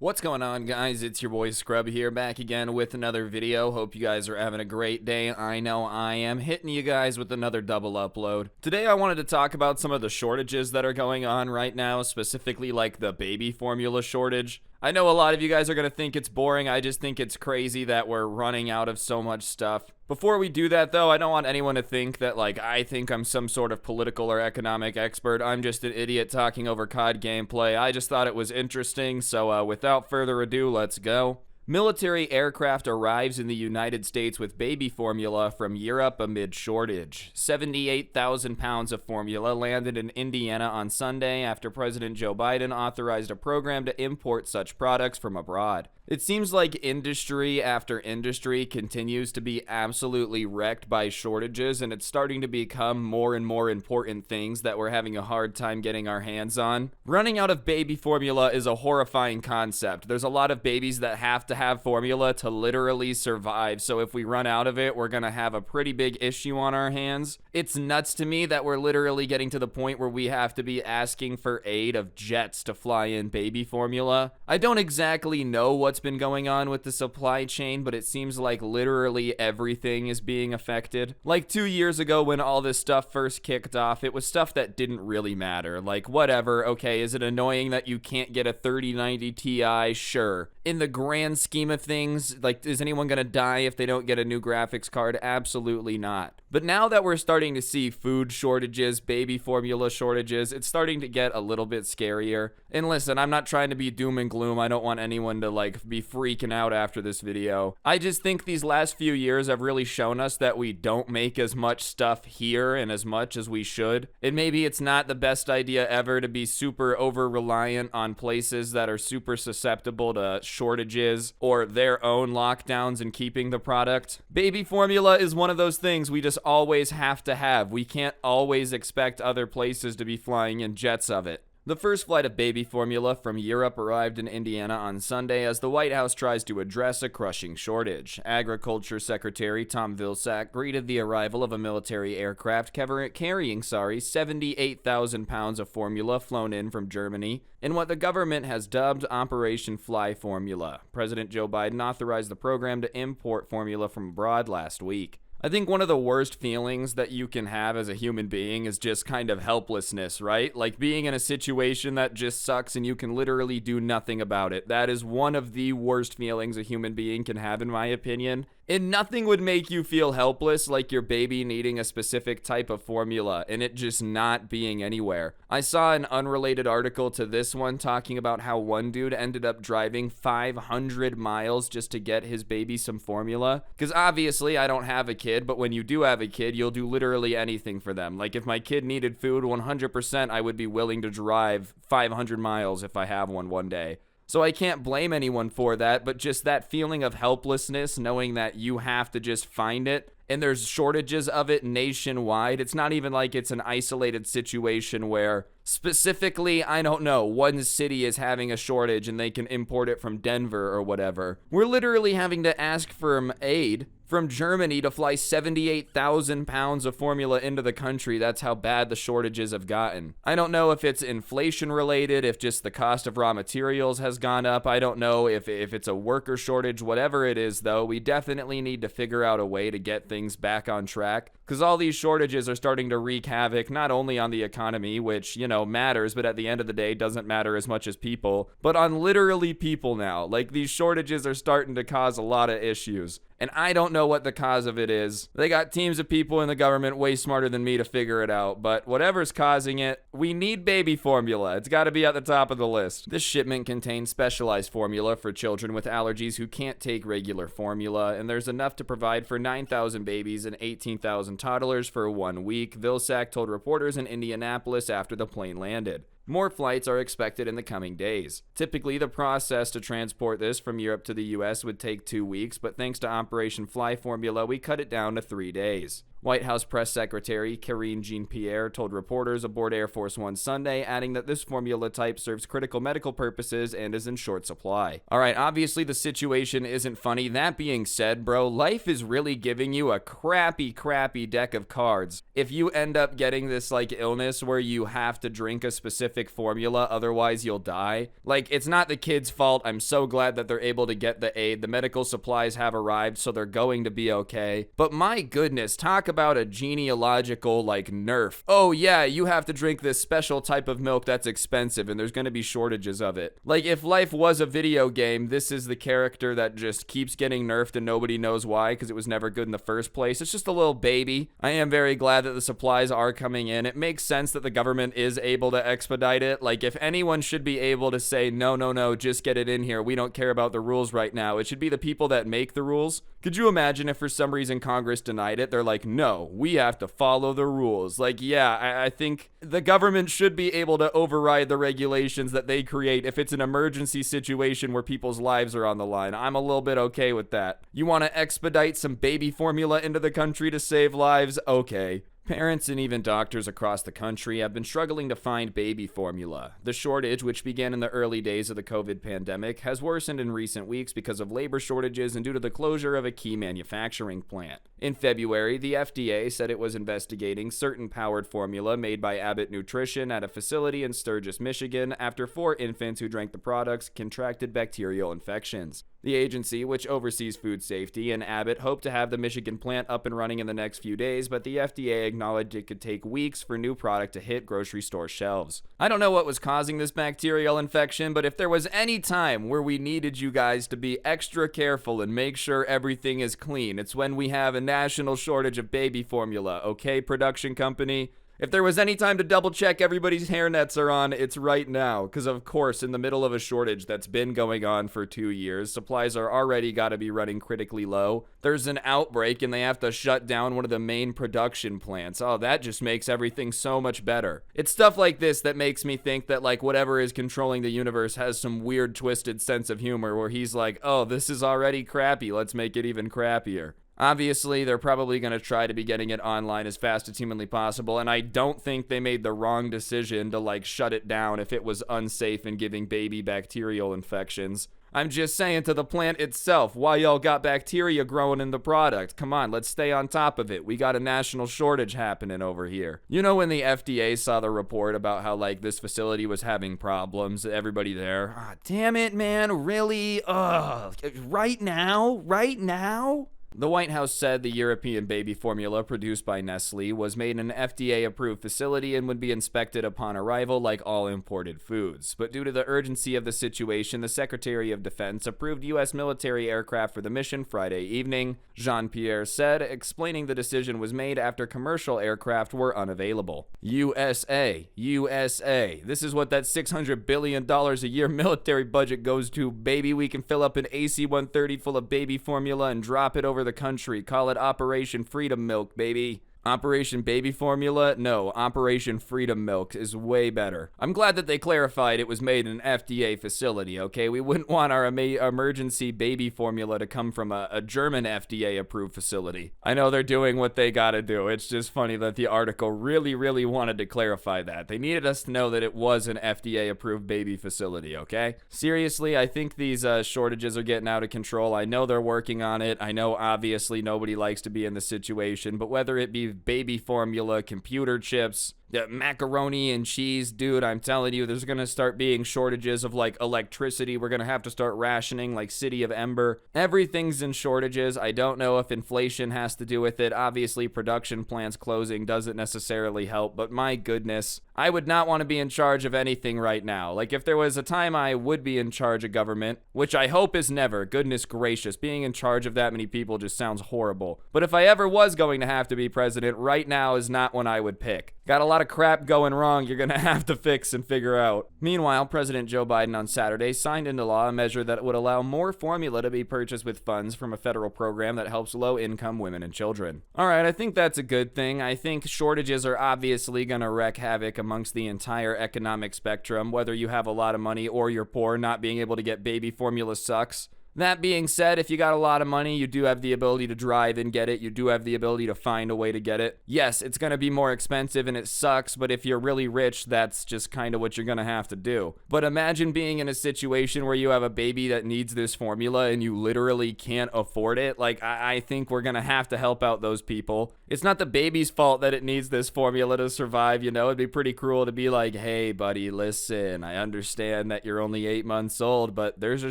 What's going on, guys? It's your boy Scrub here, back again with another video. Hope you guys are having a great day. I know I am, hitting you guys with another double upload. Today I wanted to talk about some of the shortages that are going on right now, specifically like the baby formula shortage. I know a lot of you guys are going to think it's boring. I just think it's crazy that we're running out of so much stuff. Before we do that, though, I don't want anyone to think that, I think I'm some sort of political or economic expert. I'm just an idiot talking over COD gameplay. I just thought it was interesting, so without further ado, let's go. Military aircraft arrives in the United States with baby formula from Europe amid shortage. 78,000 pounds of formula landed in Indiana on Sunday after President Joe Biden authorized a program to import such products from abroad. It seems like industry after industry continues to be absolutely wrecked by shortages, and it's starting to become more and more important things that we're having a hard time getting our hands on. Running out of baby formula is a horrifying concept. There's a lot of babies that have to have formula to literally survive, so if we run out of it, we're gonna have a pretty big issue on our hands. It's nuts to me that we're literally getting to the point where we have to be asking for aid of jets to fly in baby formula. I don't exactly know what's been going on with the supply chain, but it seems like literally everything is being affected. Like 2 years ago when all this stuff first kicked off, it was stuff that didn't really matter. Like, whatever, okay, is it annoying that you can't get a 3090 Ti? Sure. In the grand scheme of things, is anyone gonna die if they don't get a new graphics card? Absolutely not. But now that we're starting to see food shortages, baby formula shortages, it's starting to get a little bit scarier. And listen, I'm not trying to be doom and gloom. I don't want anyone to be freaking out after this video. I just think these last few years have really shown us that we don't make as much stuff here and as much as we should. And maybe it's not the best idea ever to be super over-reliant on places that are super susceptible to shortages or their own lockdowns and keeping the product. Baby formula is one of those things we just always have to have. We can't always expect other places to be flying in jets of it. The first flight of baby formula from Europe arrived in Indiana on Sunday as the White House tries to address a crushing shortage. Agriculture Secretary Tom Vilsack greeted the arrival of a military aircraft carrying 78,000 pounds of formula flown in from Germany in what the government has dubbed Operation Fly Formula. President Joe Biden authorized the program to import formula from abroad last week. I think one of the worst feelings that you can have as a human being is just kind of helplessness, right? Like being in a situation that just sucks and you can literally do nothing about it. That is one of the worst feelings a human being can have, in my opinion. And nothing would make you feel helpless like your baby needing a specific type of formula and it just not being anywhere. I saw an unrelated article to this one talking about how one dude ended up driving 500 miles just to get his baby some formula. Because obviously I don't have a kid, but when you do have a kid, you'll do literally anything for them. Like if my kid needed food, 100% I would be willing to drive 500 miles if I have one day. So I can't blame anyone for that, but just that feeling of helplessness, knowing that you have to just find it, and there's shortages of it nationwide. It's not even like it's an isolated situation where specifically, I don't know, one city is having a shortage and they can import it from Denver or whatever. We're literally having to ask for aid from Germany to fly 78,000 pounds of formula into the country. That's how bad the shortages have gotten. I don't know if it's inflation related, if just the cost of raw materials has gone up. I don't know if it's a worker shortage. Whatever it is, though, we definitely need to figure out a way to get things back on track, because all these shortages are starting to wreak havoc not only on the economy, which, matters, but at the end of the day doesn't matter as much as people, but on literally people now. Like, these shortages are starting to cause a lot of issues. And I don't know what the cause of it is. They got teams of people in the government way smarter than me to figure it out. But whatever's causing it, we need baby formula. It's got to be at the top of the list. This shipment contains specialized formula for children with allergies who can't take regular formula. And there's enough to provide for 9,000 babies and 18,000 toddlers for 1 week, Vilsack told reporters in Indianapolis after the plane landed. More flights are expected in the coming days. Typically, the process to transport this from Europe to the US would take 2 weeks, but thanks to Operation Fly Formula, we cut it down to 3 days. White House Press Secretary Karine Jean-Pierre told reporters aboard Air Force One Sunday, adding that this formula type serves critical medical purposes and is in short supply. Alright, obviously the situation isn't funny. That being said, bro, life is really giving you a crappy deck of cards. If you end up getting this illness where you have to drink a specific formula, otherwise you'll die. It's not the kid's fault. I'm so glad that they're able to get the aid. The medical supplies have arrived, so they're going to be okay. But my goodness, talk about a genealogical nerf. Oh yeah, you have to drink this special type of milk that's expensive and there's going to be shortages of it. If life was a video game, this is the character that just keeps getting nerfed and nobody knows why because it was never good in the first place. It's just a little baby. I am very glad that the supplies are coming in. It makes sense that the government is able to expedite it. If anyone should be able to say, no, just get it in here. We don't care about the rules right now. It should be the people that make the rules. Could you imagine if for some reason Congress denied it? They're like, no, we have to follow the rules. I think the government should be able to override the regulations that they create if it's an emergency situation where people's lives are on the line. I'm a little bit okay with that. You want to expedite some baby formula into the country to save lives? Okay. Parents and even doctors across the country have been struggling to find baby formula. The shortage, which began in the early days of the COVID pandemic, has worsened in recent weeks because of labor shortages and due to the closure of a key manufacturing plant. In February, the FDA said it was investigating certain powdered formula made by Abbott Nutrition at a facility in Sturgis, Michigan, after 4 infants who drank the products contracted bacterial infections. The agency, which oversees food safety, and Abbott hope to have the Michigan plant up and running in the next few days, but the FDA acknowledged it could take weeks for new product to hit grocery store shelves. I don't know what was causing this bacterial infection, but if there was any time where we needed you guys to be extra careful and make sure everything is clean, it's when we have a national shortage of baby formula, okay, production company? If there was any time to double check everybody's hairnets are on, it's right now. Because of course, in the middle of a shortage that's been going on for 2 years, supplies are already gotta be running critically low. There's an outbreak and they have to shut down one of the main production plants. Oh, that just makes everything so much better. It's stuff like this that makes me think that whatever is controlling the universe has some weird twisted sense of humor where he's like, oh, this is already crappy, let's make it even crappier. Obviously, they're probably going to try to be getting it online as fast as humanly possible, and I don't think they made the wrong decision to shut it down if it was unsafe and giving baby bacterial infections. I'm just saying to the plant itself, why y'all got bacteria growing in the product? Come on, let's stay on top of it. We got a national shortage happening over here. You know when the FDA saw the report about how this facility was having problems, everybody there, damn it, man, really? Right now? Right now? The White House said the European baby formula produced by Nestle was made in an FDA-approved facility and would be inspected upon arrival like all imported foods. But due to the urgency of the situation, the Secretary of Defense approved U.S. military aircraft for the mission Friday evening, Jean-Pierre said, explaining the decision was made after commercial aircraft were unavailable. USA. This is what that $600 billion a year military budget goes to, baby. We can fill up an AC-130 full of baby formula and drop it over the country. Call it Operation Freedom Milk, baby. Operation Baby Formula? No, Operation Freedom Milk is way better. I'm glad that they clarified it was made in an FDA facility, okay? We wouldn't want our emergency baby formula to come from a German FDA-approved facility. I know they're doing what they gotta do. It's just funny that the article really wanted to clarify that. They needed us to know that it was an FDA-approved baby facility, okay? Seriously, I think these shortages are getting out of control. I know they're working on it. I know obviously nobody likes to be in this situation, but whether it be baby formula, computer chips, macaroni and cheese, dude, I'm telling you, there's gonna start being shortages of electricity. We're gonna have to start rationing City of Ember. Everything's in shortages. I don't know if inflation has to do with it. Obviously, production plants closing doesn't necessarily help, but my goodness, I would not want to be in charge of anything right now. If there was a time I would be in charge of government, which I hope is never, goodness gracious, being in charge of that many people just sounds horrible. But if I ever was going to have to be president, right now is not one I would pick. Got a lot of crap going wrong you're gonna have to fix and figure out. Meanwhile, President Joe Biden on Saturday signed into law a measure that would allow more formula to be purchased with funds from a federal program that helps low-income women and children. Alright, I think that's a good thing. I think shortages are obviously gonna wreak havoc amongst the entire economic spectrum. Whether you have a lot of money or you're poor, not being able to get baby formula sucks. That being said, if you got a lot of money, you do have the ability to drive and get it. You do have the ability to find a way to get it. Yes, it's going to be more expensive and it sucks, but if you're really rich, that's just kind of what you're going to have to do. But imagine being in a situation where you have a baby that needs this formula and you literally can't afford it. Like, I think we're going to have to help out those people. It's not the baby's fault that it needs this formula to survive, you know? It'd be pretty cruel to be like, hey, buddy, listen, I understand that you're only 8 months old, but there's a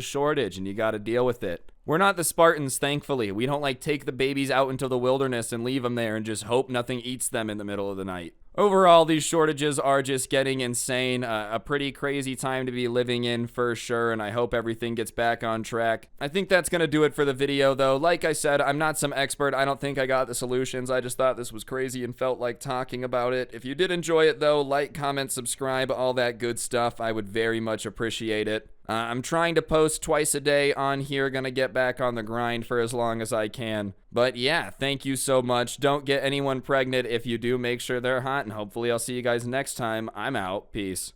shortage and you got to deal with it. We're not the Spartans, thankfully. We don't like take the babies out into the wilderness and leave them there and just hope nothing eats them in the middle of the night. Overall, these shortages are just getting insane. A pretty crazy time to be living in for sure, and I hope everything gets back on track. I think that's going to do it for the video, though. Like I said, I'm not some expert. I don't think I got the solutions. I just thought this was crazy and felt like talking about it. If you did enjoy it, though, like, comment, subscribe, all that good stuff. I would very much appreciate it. I'm trying to post twice a day on here, gonna get back on the grind for as long as I can. But yeah, thank you so much. Don't get anyone pregnant. If you do, make sure they're hot, and hopefully I'll see you guys next time. I'm out. Peace.